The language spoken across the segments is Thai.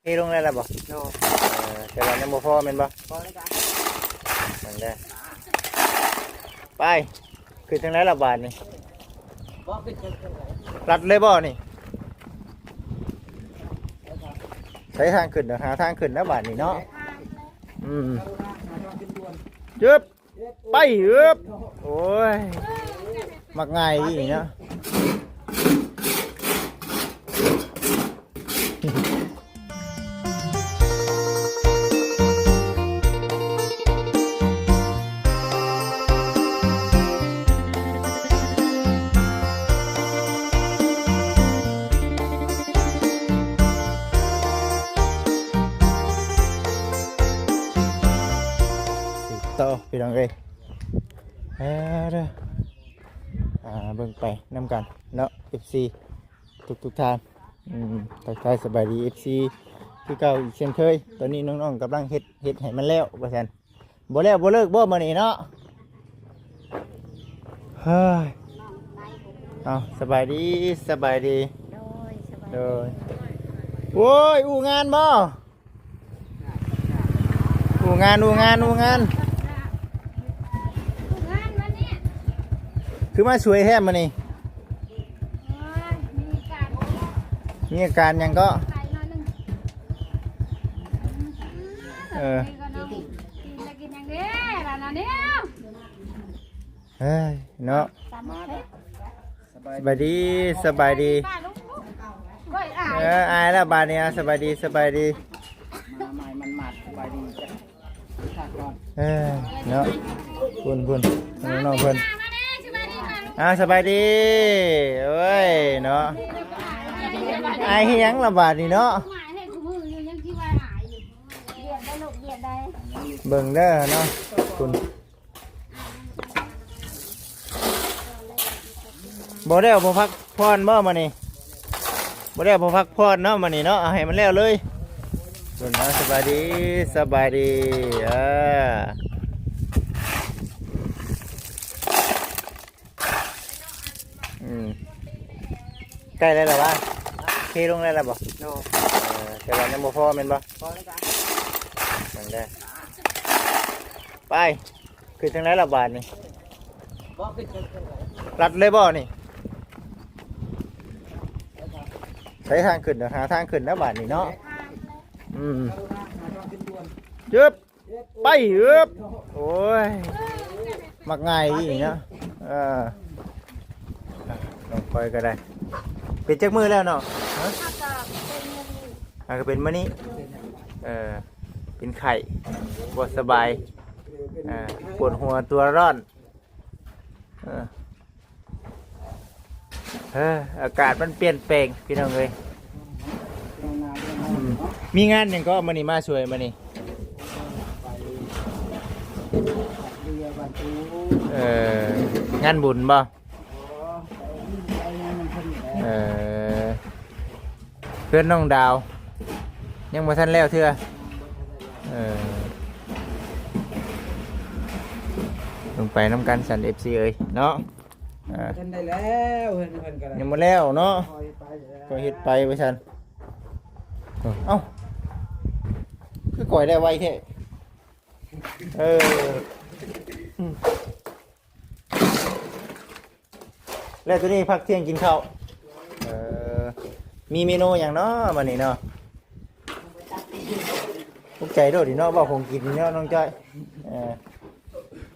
ที่ลงได้แล้วบ่โนแต่ว่ายังบ่พอแม่นบ่พอแล้วจ้ะนั่นแหละไปขึ้นทางไหนละบาทนี่บ่ขึ้นจังได๋รัดเลยบ่นี่ใช้ทางขึ้นหาทางขึ้นนะบาทนี่เนาะยึบไปยึบโอ้ยมักง่ายอีเนาะต่อพี่น้องเอ้ยเด้อเบิ่งไปนำกันเนาะ FC ทุกทางทักทายสบายดี FC คือเก่าอีกเช่นเคยตอนนี้น้องๆกำลังเฮ็ดให้มันแล้วว่าซั่นบ่แล้วบ่เลิกบ่มื้อนี้เนาะเฮ้ยเอาสบายดีโดยโอ้ยอู่งานบ่อู่งานคือมาช่วยแท้มานี่มีอาการยังก็เฮ้ยเนาะสบายดีอายแล้วบาดเนี่ยสบายดีมาใหม่มันหมัดสบายดีจ้ะขาดก่อนเนาะพุ่นน้องเพิ่นสบายดีเอ้ยเนาะอายเฮียงละบาดนี่เนาะเบิ่งเด้อเนาะคุณบ่ได้บ่พักพรบ่มานี่บ่ได้บ่พักพรเนาะมานี่เนาะเอาให้มันแล้วเลยเบิ่งเนาะสบายดีใกล้แล้วหรอวะเทลงได้แล้วบ่โนแต่ว่ายังบ่พอแม่นบ่พอแล้วจ้ะนั่นแหละไปขึ้นทางไหนละบาทนี่บ่ขึ้นจังได๋รัดเลยบ่นี่ใช้ทางขึ้นหาทางขึ้นนะบาทนี่เนาะยึบไปยึบโอ้ยมักง่ายอีเนาะลงไปก็ได้เป็นจักมือแล้วเนาะก็เป็นมื้อนี้เป็นไข่ปวดสบายปวดหัวตัวร้อนอากาศมันเปลี่ยนแปลงพี่น้องเลยมีงานอย่างก็มื้อนี้มาช่วยมื้อนี้งานบุญบ่เพื่อนน้องดาวยังบ่ทันแล้วเทื่อลงไปน้ำกันสัน FC เอ้ยเนาะทันได้แล้วเพิ่นก็ยังบ่แล้วเนาะก็เฮ็ดไปว่าซั่นเอ้าคือก่อยได้ไวแท้แล้วตัวนี้พักเที่ยงกินข้าวมีเมนูอย่างเนาะวันนี้เนาะพวกใจโดดดิเนาะว่าคงกินเนาะน้องจ้อย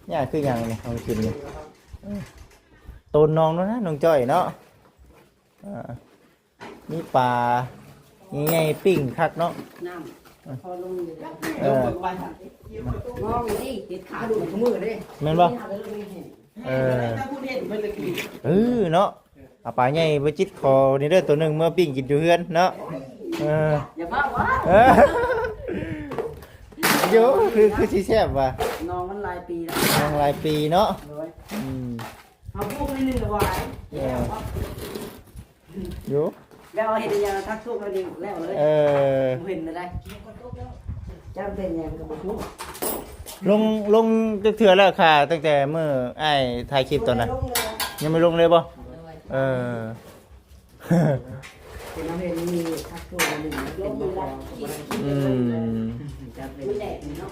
เนี่ยคืออย่างนี้คงกินนี่ตูนน้องแล้วนะน้องจ้อยเนาะนี่ปลานี่ไงปิ้งคักเนาะพอลงไปมองนี่ติดขาดูดมือเด้แม่นบ่เนาะเอาปลาใหญ่ไปจิตคอนี่เด้อตัวหนึ่งเมื่อปิ้งกินอยู่เฮือนเนาะอย่าบ้าวะเยอะคือชีแซ่บว่ะน้องมันหลายปีแล้วน้องหลายปีเนาะเอาพวกนี้หนึ่งละวายเยอะแล้วเห็นยังทักทุกแล้วดิแล้วเลยเห็นอะไรจำเป็นยังกับบุกลงเถื่อแล้วค่ะตั้งแต่เมื่อไอ้ถ่ายคลิปตอนนั้นยังไม่ลงเลยป่ะเป็นน้ำเห็นมีทักทุกแล้วหนึ่งเป็น บ่ได้ อืม จำเป็นแดดเนาะ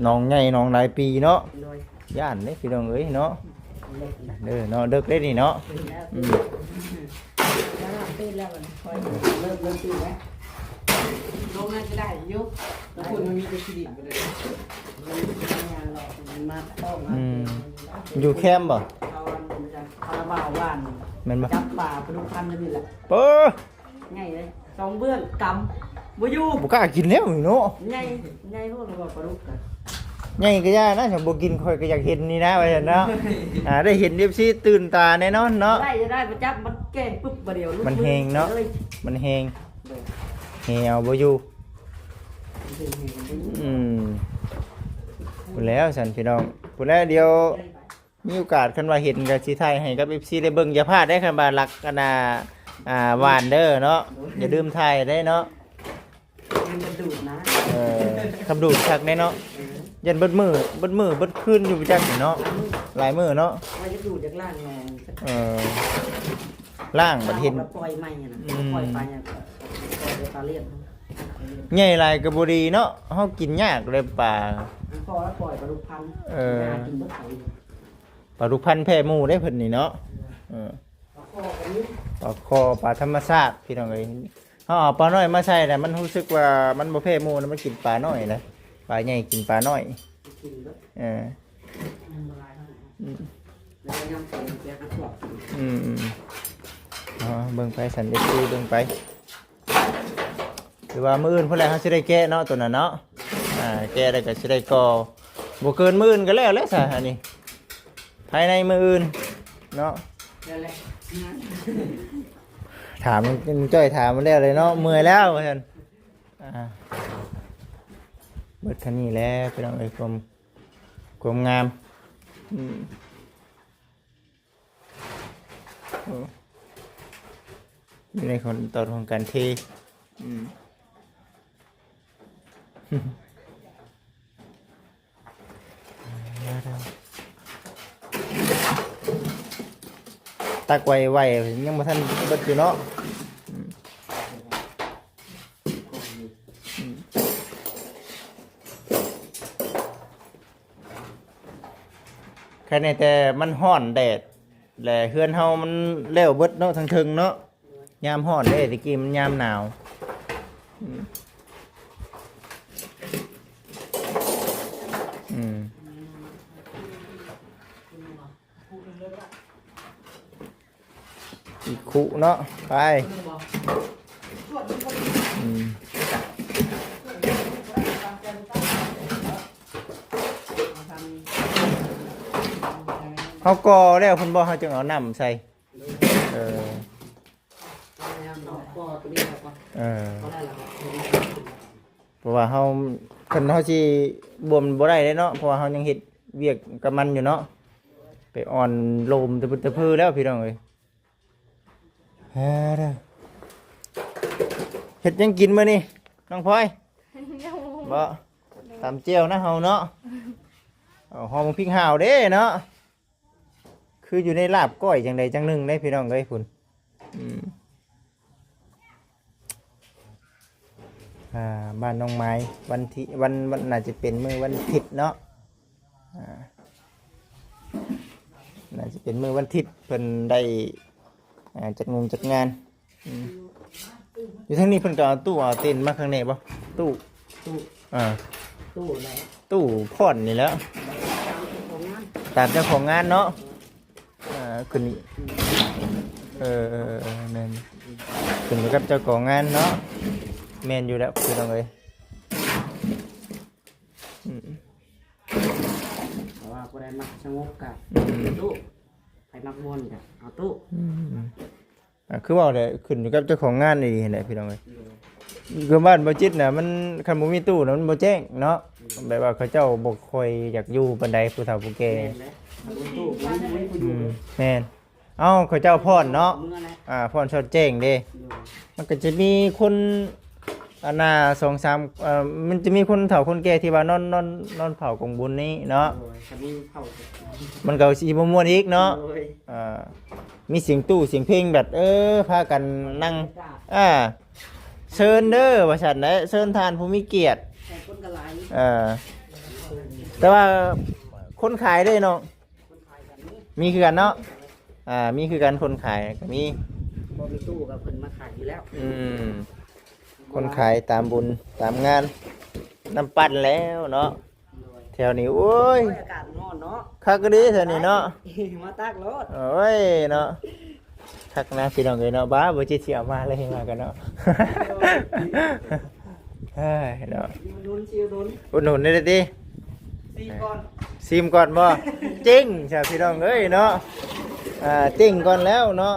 น้องใหญ่น้องหลายปีเนาะ โดย ย่านเด้พี่น้องเอ้ยเนาะ เล็กนะ เด้อเนาะเด็กเด้นี่เนาะ ตื่นแล้ว อืม แล้วตื่นแล้วมันคอยเริ่มตื่นแล้ว โรงงานก็ได้อยุบแล้วคุณมันมีแต่ที่ดินไปเลย มันงานหรอกมันมาต้อง อืมอยู่แคมป์บ่ เขาวันมันจะคาราบาวว่าน แม่นบ่ จับป่าปลาพันธุ์นี่แหละ เป้อ ง่ายเลยสองเบื้องกำบ่อยู่ บ่กล้ากินแล้วนี่เนาะ ง่ายง่ายพวกเราบอกปลาดุกกัน ใหญ่ก็ย่านะฉันบ่กินข่อยก็อยากเห็นนี่นะว่าซั่นเนาะได้เห็น FC ตื่นตาแน่นอนเนาะ ได้จะได้ประจับมันแก่ปุ๊บประเดี๋ยว มันแหงเนาะ เลย มันแฮงแฮวบ่อยู่อืมพูดแล้วสันพี่น้องพูดแล้วเดี๋ยวมีโอกาสคันว่าเห็นกับสิถ่ายให้กับ FC ได้เบิ่งอย่าพลาดได้คันว่ารักกันหวานเด้อเนาะอย่าลืมถ่ายได้เนาะ มันจะดูดนะ คำดูดคักแน่เนาะยันเบิดมือเบิดคืนอยู่ประจักษ์นี่เนาะหลายมื้อเนาะ มันจะดูดจากล่างงาน เออล่างบัดเห็น แล้วปล่อยไม่นะปล่อยไปเนี่ยปล่อยไปตาเลียน ใหญ่หลายก็บ่ดีเนาะเฮากินยากเลยปลา พอแล้วปล่อยปลาดุกพันธุ์กินทุกไข่ ปลาดุกพันธุ์แพร่หมู่ได้เพิ่นนี่เนาะเออ พอกันนี้ ปลาคอปลาธรรมชาติพี่น้องเอ้ยเอาปลาน้อยมาใส่แต่มันรู้สึกว่ามันบ่แพ้หมู่นะมันกินปลาน้อยนะปลาใหญ่กินปลาน้อย กินแล้ว เออ ละลายแล้วยังใส่เกลือขวด อืมอ๋อเบิ่งไปสันเด็ดเบิ่งไปหรือว่ามื้ออื่นพุ่นแหละเฮาสิได้แกะเนาะตัวนั้นเนาะแกะได้ก็สิได้ก่อบ่เกินมื้ออื่นก็แล้วแหละซะอันนี้ภายในมื้ออื่นเนาะ แล้วแหละ ถามจ้อยถามมาแล้วเลยเนาะเมื่อยแล้วเพิ่นเบิดคันนี้แล้วพี่น้องเอ้ยความงามอยู่ในคนตอนของการเทตักไวยังบ่ทันเบิดอยู่เนาะแค่นี้แต่มันฮ้อนแดดแหละเฮือนเฮามันแล้วเบิดเนาะทั้งเทิงเนาะยามฮ้อนเด้ตะกี้มันยามหนาวอีกคุเนาะไปเขากอแล้วคุณบอกเขาจึงเอาน้ำใส่ก็ตัวนี้ครับก็ได้แล้ว เพราะว่าเขาคนเขาสิบวมบ่ได้เลยเนาะเพราะว่าเขายังเฮ็ดเวียกกับมันอยู่เนาะไปอ่อนลมตะพื้แล้วพี่น้องเอ้ยเฮ็ดยังกินมื้อนี่น้องพลอยบ่ตำเจียวนะเฮาเนาะหอมพริกห่าวเด้เนาะคืออยู่ในลาบก้อยจังใดจังหนึ่งได้พี่น้องเอ้ยพุ่นบ้านน้องไม้วันที่วันน่าจะเป็นมื้อวันอาทิตย์เนาะน่าจะเป็นมื้อวันอาทิตย์เพิ่นได้จัดงานอยู่ทางนี้เพิ่นก็เอาตู้เอาเต็นท์มาข้างในบ่ตู้อะไรตู้พ่อนนี่แหล้วตามเจ้าของงานเนาะขึ้นแม่นขึ้นอยู่กับเจ้าของงานเนาะแม่นอยู่แล้วคือต้องเลยเพราะว่าผู้ใดมักสงบกับตู้ใครมักม่วนกับเอาตู้คือว่าเลยขึ้นอยู่กับเจ้าของงานนี่แหละพี่น้องเลยคือบ้านบ่จิตน่ะมันคันบ่มีตู้น่ะมันบ่แจ้งเนาะแบบว่าเขาเจ้าบ่ค่อยอยากอยู่ปานใดผู้เฒ่าผู้แก่แม่นเอ้าเขาเจ้าพรเนาะพรชดแจ้งเด้มันก็จะมีคน2-3มันจะมีคนเฒ่าคนแก่ที่ว่านอนเผากองบุญนี้เนาะมันก็สิบ่ม่วนอีกเนาะมีเสียงตู้เสียงเพลงแบบพากันนั่ง เชิญเด้อว่าซั่นเด้เชิญทานผู้มีเกียรติ แต่คนกระไร เออแต่ว่าคนขายได้เนาะ คนขายกันนี่ มีคือกันเนาะมีคือกันคนขายก็มี บ่มีตู้กับเพิ่นมาขายอยู่แล้ว คนขายตามบุญตามงานน้ำปั่นแล้วเนาะแถวนี้โอ้ย อากาศร้อนเนาะ คักก็ดีแถวนี้เนาะ มาตักรถ โอ้ยเนาะคักนะพี่น้องเอ้ยเนาะบ้าบ่จิเสียมาเลยมากันเนาะ เฮ้ยเนาะ ลุ้นชิวลุ้น อุดหนุนได้ดิ ซีก่อน ซิมก่อนบ่จริงใช่พี่น้องเอ้ยเนาะจริงก่อนแล้วเนาะ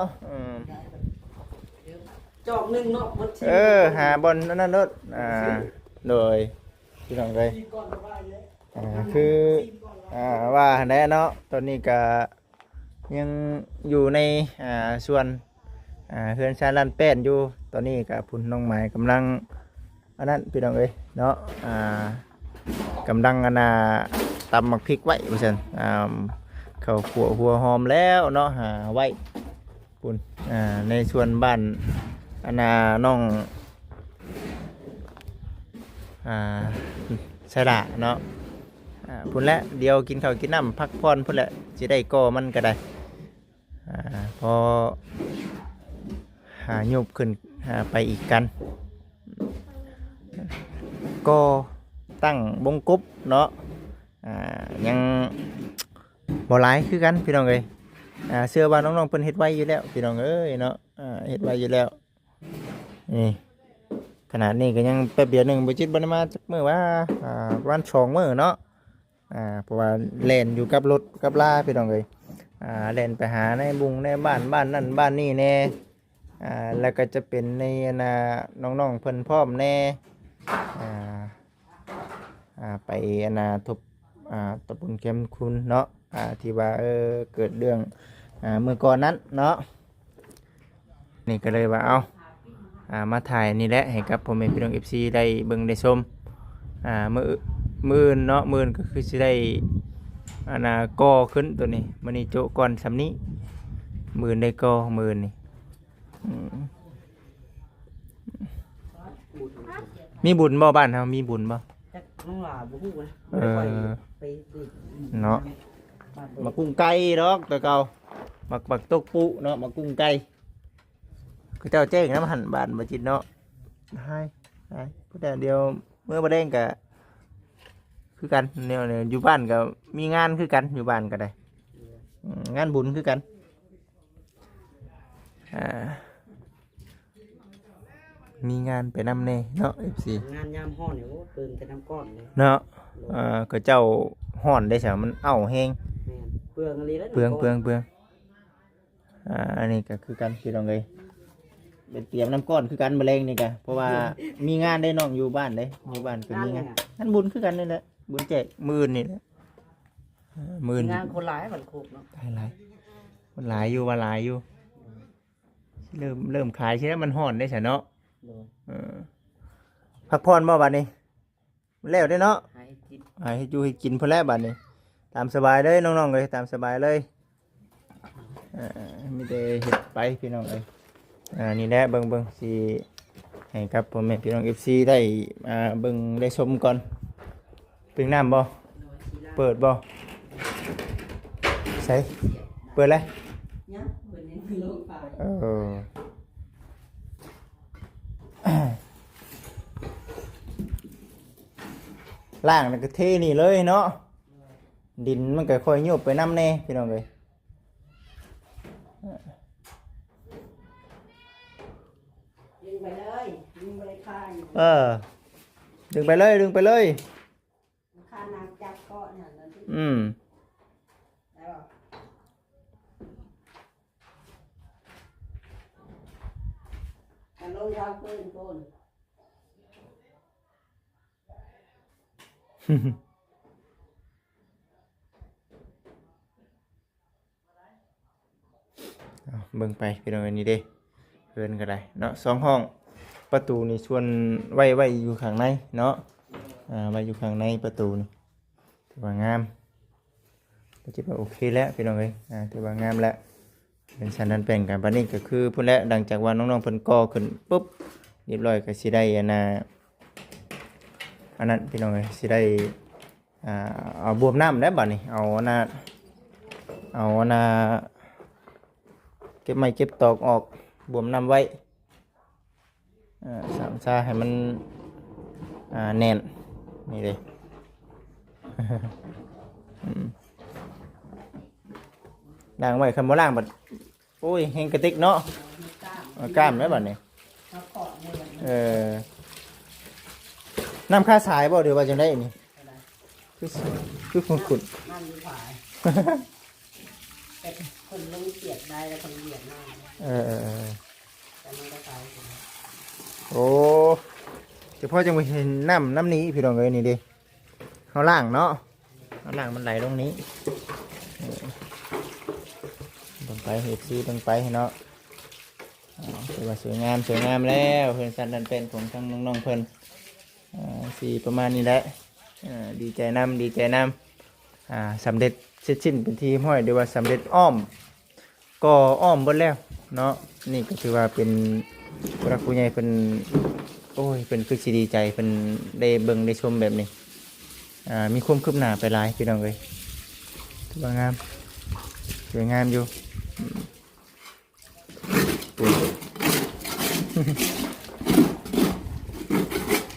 จอกหนึ่งเนาะมันชิว หาบอลนั่นรถโดยพี่น้องเลย ซีก่อนสบายเลย คือว่าแน่เนาะตอนนี้ก็ยังอยู่ในส่วนเฮือนชาลันแป้นอยู่ตอนนี้กับพุ่นน้องหมายกำลังอันนั้นพี่น้องเอ้ยเนาะกำลังตำหมักพริกไว้พี่ชันเขาขัวหัวหอมแล้วเนาะไว้ปุ่นในส่วนบ้านน้องใช่ละเนาะพุ่นแล้วเดียวกินข้าวกินน้ำพักผ่อนพุ่นแล้วจะได้ก่อมันก็ได้พอหยุบขึ้นไปอีกกันก็ตั้งบงกุ๊บเนาะยังบ่หลายคือกันพี่น้องเอ้ยเสื้อบ้านน้องๆเพิ่นเฮ็ดไว้อยู่แล้วพี่น้องเอ้ยเนาะเฮ็ดไว้อยู่แล้วนี่ขนาดนี้ก็ยังแป๊บเดียวหนึงบ่จิตบ่ได้มาจักมื้อว่าประมาณ2มื้อเนาะเพราะว่าเล่นอยู่กับรถกับลาพี่น้องเอ้ยเล่นไปหาในบุงในบ้านนั่นบ้านนี่แน่แล้วก็จะเป็นในน้องๆเพิ่นพร้อมแน่ไปทบตบบุญเข็มคุณเนาะที่ว่าเกิดเรื่องเมื่อก่อนนั้นเนาะนี่ก็เลยว่าเอามาถ่ายนี่แหละให้กับพ่อแม่พี่น้อง FC ได้เบิ่งได้ชมมื้อเนาะมื้อก็คือสิได้ก่อขึ้นตัวนี้มื้อนี้โจะก่อนสำนี้มื้อได้ก่อมื้อนี่มีบุญบ่บ้านเฮามีบุญบ่ จักน้องหลาบ่ฮู้นะไป เนาะมากุ้งไก่ดอกแต่เก่าบักตกปุเนาะมากุ้งไก่คือเจ้าแจ้งน้ำหั่นบานมาจิตเนาะให้ผู้แต่เดียวเมื่อประเด็นกะคือกันเนี่ยอยู่บ้านก็มีงานคือกันอยู่บ้านก็ได้งานบุญคือกันมีงานไปนำเน่เนาะ FC งานยามฮ้อนเนี่ยโอ้เปิงแต่น้ำก้อนเลย เนาะก็เจ้าห่อนได้ใช่มันเอ้าแห้ง แม่นเปลืองอะไรแล้ว เปลืองอันนี้ก็คือกันพี่น้องเลยเป็นเตรียมน้ำก้อนคือกันมะเร็งนี่กะเพราะว่ามีงานได้น้องอยู่บ้านเลยอยู่บ้านก็มีงานบุญคือกันนี่แหละบุญแจกมื่นนี่แหละมื่น งานคนหลายมันโคกเนาะ หลายมันหลายอยู่ว่าหลายอยู่เริ่มขายใช่ไหมมันห่อนได้ใช่เนาะพักผ่อนบ่บัดนี้แล้วได้เนาะ ให้จิต ให้อยู่ให้กินพอแล้วบัดนี้ตามสบายเลยน้องๆเลยตามสบายเลยมีแต่เฮ็ดไปพี่น้องเลยนี่แหละเบิ่งสิให้กับพ่อแม่พี่น้อง FC ได้เบิ่งได้ชมก่อนเป็นน้ำบ่เปิดบ่ใส่เปิดเลย เนี่ยเปิดเนี่ยคือโลกไป ล่างนั่นก็เทนี่เลยเนาะดินมันก็ค่อยยุบไปน้ำแน่พี่น้องเลย ดึงไปเลยดึงไปเลยข้าง ดึงไปเลยข้างนางจับเกาะเนี่ยนั่น ได้ป่ะกันลงยาวเกินคน เบิ่งไปพี่น้องอันนี้เด้เพิ่นก็ได้เนาะ2ห้องประตูนี่ชวนไว้อยู่ข้างในเนาะไว้อยู่ข้างในประตูนี่ถือว่างามก็คิดว่าโอเคแล้วพี่น้องเอ้ยถือว่างามแล้วเป็นชั้นนั้นแปลงกันบัดนี้ก็คือพุ่นแล้วหลังจากว่าน้องๆเพิ่นก่อขึ้นปุ๊บ เรียบร้อยก็สิได้อันนั้นพี่น้องเอ้ยสิได้เอาบวมน้ำได้บัดนี้เอาเก็บไม้เก็บตอกออกบวมน้ำไว้สามชาให้มันแน่นนี่เลย ล้างไว้คันบ่ล้างบัดโอ้ยแห้งกระติกเนาะกล้ามได้บัดนี้น้ำค่าสายบ่เดี๋ยวว่าจังได้นี่คือขุ่น นั่นดีกว่าแต่คนลงเกียดได้แล้วคนเหยียดหน้าแต่มันก็ตาย โอ้เฉพาะจังไปเห็นน้ำนี้พี่น้องเอ้ยนี่ดิเขาล่างเนาะเขาล่างมันไหลตรงนี้ลงไปเห็ดซีลงไปเนาะถือว่าสวยงามแล้วเพื่อนสันดันเป็นของทั้งน้องๆเพื่อนสีประมาณนี้แหละดีใจนำสำเร็จเสร็จสิ้นเป็นทีห้อยเดี๋ยวว่าสำเร็จอ้อมก็อ้อมหมดแล้วเนาะนี่ก็ถือว่าเป็นผู้รักผู้ใหญ่เป็นโอ้ยเป็นคือสิดีใจเป็นได้เบิ่งได้ชมแบบนี้มีความคืบหน้าไปหลายพี่น้องเลยถือว่างามสวยงามอยู่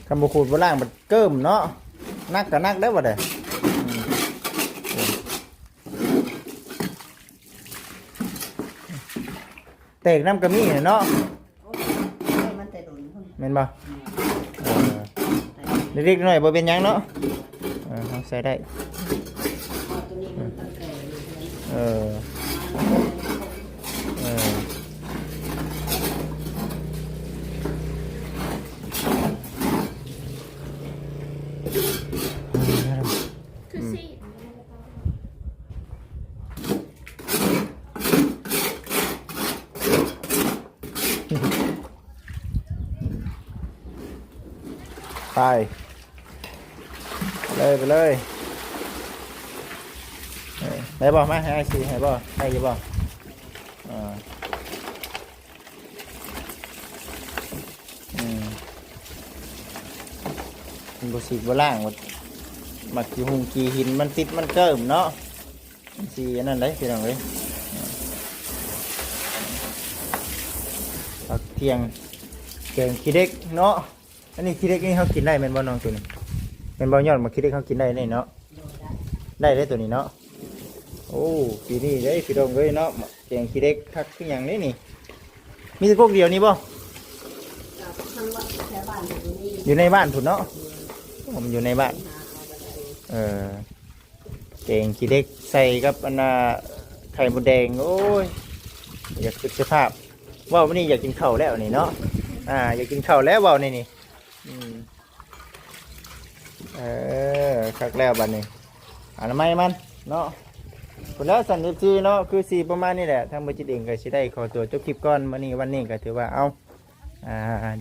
คำบุคูดบนล่างมันเกิ่มเนาะนักกับนักได้บ่เด้เตกน้ำกระมี่เนาะแม่นบ่เล็กๆหน่อยบ่เป็นหยังเนาะเอาใส่ได้ไปเลยได้บ่มาให้สิให้บ่ให้อยู่บ่มันบ่สีบ่ล่างมักกี่หุงกี่หินมันติดมันเกิ่มเนาะสีอันนั้นเลยพี่น้องเอ้ยผักเทียงแกงขี้เด็กเนาะอันนี้ขี้เด็กนี่เขากินได้แม่นบ่น้องตัวนี้แม่นบ่ยอดมาขี้เด็กเขากินได้เนาะได้ตัวนี้เนาะโอ้ปีนี้ได้พี่น้องเอ้ยเนาะแกงขี้เด็กคักคือหยังนี่นี่มีแต่พวกเดียวนี่บ่อยู่ในบ้านพุ่นเนาะผมอยู่ในบ้านแกงขี้เด็กใส่กับอันไข่มดแดงโอ้ยอยากคิดสภาพว่าวันนี้อยากกินข้าวแล้วนี่เนาะอยากกินข้าวแล้วว่านี่คักแล้วบัดนี้อนามัยมันเนาะคนแล้วสันนิษฐานเนาะคือสีประมาณนี้แหละทางบัจิตเองก็สิได้ขอตัวจบคลิปก่อนวันนี้ก็ถือว่าเอา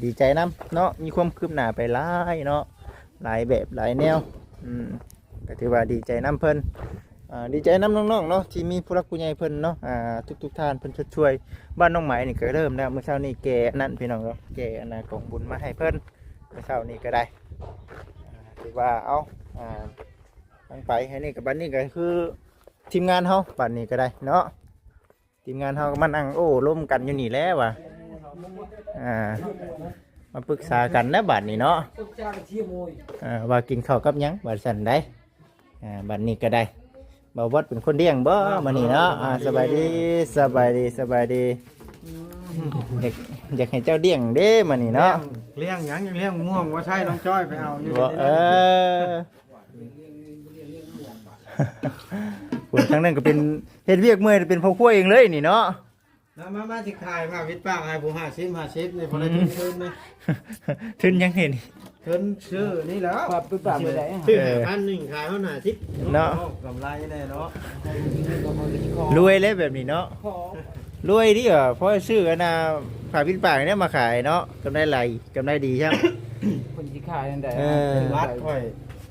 ดีใจน้ำเนาะมีความคืบหน้าไปหลายเนาะหลายแบบหลายแนวก็ถือว่าดีใจน้ำเพิ่นดีใจน้ำน้องๆเนาะที่มีผู้รักผู้ใหญ่เพิ่นเนาะทุกท่านเพิ่นช่วยบ้านน้องไหมนี่ก็เริ่มแล้วเมื่อเช้านี้แกนั่นพี่น้องเนาะแกของบุญมาให้เพิ่นเมื่อเช้านี้ก็ได้ถือว่าเอาตั้งไปให้นี่กับบ้านนี้ก็คือทีมงานเฮาบ้านนี้ก็ได้เนาะทีมงานเฮาก็มานั่งโอ้ร่วมกันอยู่นี่แล้วว่ะมาปรึกษากันนะบ้านนี้เนาะว่ากินข้าวกับหยังบ้านสันได้บ้านนี้ก็ได้บ่าววัดเป็นคนเลี้ยงบ่มานี่เนาะสบายดีอยากให้เจ้าเลี้ยงเด้มานี่เนาะเลี้ยงหยังยังเลี้ยงม่วงว่าใช่น้องจ้อยไปเอาอยู่คุณทั้งนั้นก็เป็นเฮ็ดเวียกเมื่อยเป็นพ่อครัวเองเลยนี่เนาะมาสิขายมาวิทย์ป้าให้ผู้50นี่บ่ได้ทุนเลยทุนยังเห็นทุนชื่อนี่แล้วครับไปป้าบ่ได้ชื่อ1,000ขายเท่า50เนาะกำไรแน่เนาะรวยเลยแบบนี้เนาะรวยดิเพราะซื้อกันนะผ่าพิษปากเนี่ยมาขายเนาะกำไรไหลกำไรดีใช่ไหมคนที่ขายนั่นได้วัดค่อย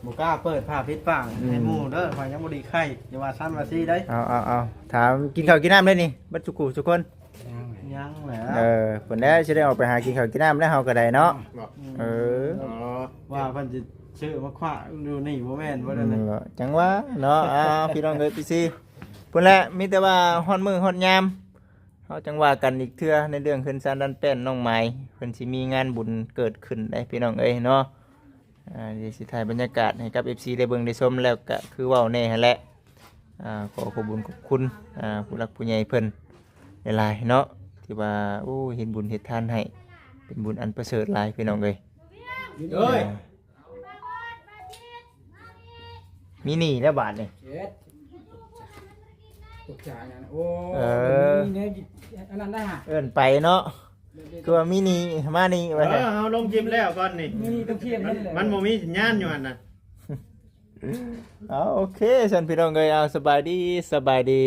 บุกล้าเปิดผ่าพิษปากให้หมู่เด้อข่อยยังบ่ดีไข่อย่าว่าซั่นว่าซี่ได้เอาถามกินข้าวกินน้ำเลยนี่บัดจุกุทุกคนบ ยังแหละ เพิ่นได้สิได้ออกไปหากินข้าวกินน้ำแล้วเฮาก็ได้เนาะ บอก เออ อ๋อว่าเพิ่นจะชื่อมาคว้าดูนี่บ่แม่นบ่ได้นะ จังว่าเนาะพี่น้องเอ้ยพี่ซีพุ่นแหละมีแต่ว่าฮอดมื้อฮอดยามเฮาจังว่ากันอีกเทื่อในเรื่องขึ้นศาลดันแป้นน้องไม้เพิ่นสิมีงานบุญเกิดขึ้นได้พี่น้องเอ้ยเนาะเดี๋ยวสิถ่ายบรรยากาศให้กับ FC ได้เบิ่งได้ชมแล้วก็คือเว้าแน่หั่นแหละขอขอบคุญขอบคุณผู้รักผู้ใหญ่เพิ่นหลายๆเนาะที่ว่าโอ้เห็นบุญเฮ็ดทานให้เป็นบุญอันประเสริฐหลายพี่น้องเอ้ย เอ้ย มีหนี้แล้วบาทนี่ เจ็ดตกใจนะโอ้ มี เนี่ยอันนั้นได้ฮะ เอิ้นไปเนาะคือว่ามีหนี้มานี่ว่าซั่น เอาลงจิมแล้วก่อนนี่ นี่ต้องเทียบนั่นแหละ มันบ่มีสัญญาณอยู่หั่นน่ะ เอาโอเคฉันพี่น้องเอ้ยเอาสบายดี